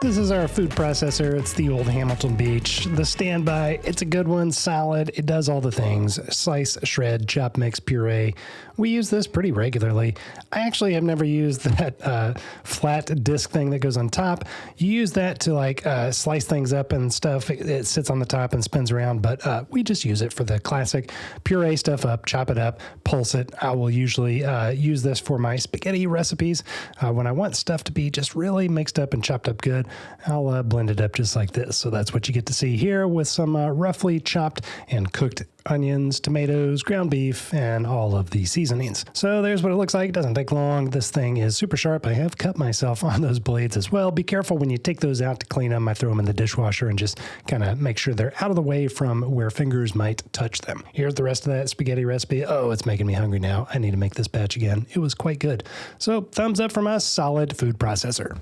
This is our food processor. It's the old Hamilton Beach. The standby, it's a good one, solid. It does all the things. Slice, shred, chop, mix, puree. We use this pretty regularly. I actually have never used that flat disc thing that goes on top. You use that to slice things up and stuff. It sits on the top and spins around, but we just use it for the classic puree stuff up, chop it up, pulse it. I will usually use this for my spaghetti recipes. When I want stuff to be just really mixed up and chopped up good, I'll blend it up just like this. So that's what you get to see here with some roughly chopped and cooked onions, tomatoes, ground beef, and all of the seasonings. So there's what it looks like. It doesn't take long. This thing is super sharp. I have cut myself on those blades as well. Be careful when you take those out to clean them. I throw them in the dishwasher and just kind of make sure they're out of the way from where fingers might touch them. Here's the rest of that spaghetti recipe. Oh, it's making me hungry now. I need to make this batch again. It was quite good. So thumbs up from us. Solid food processor.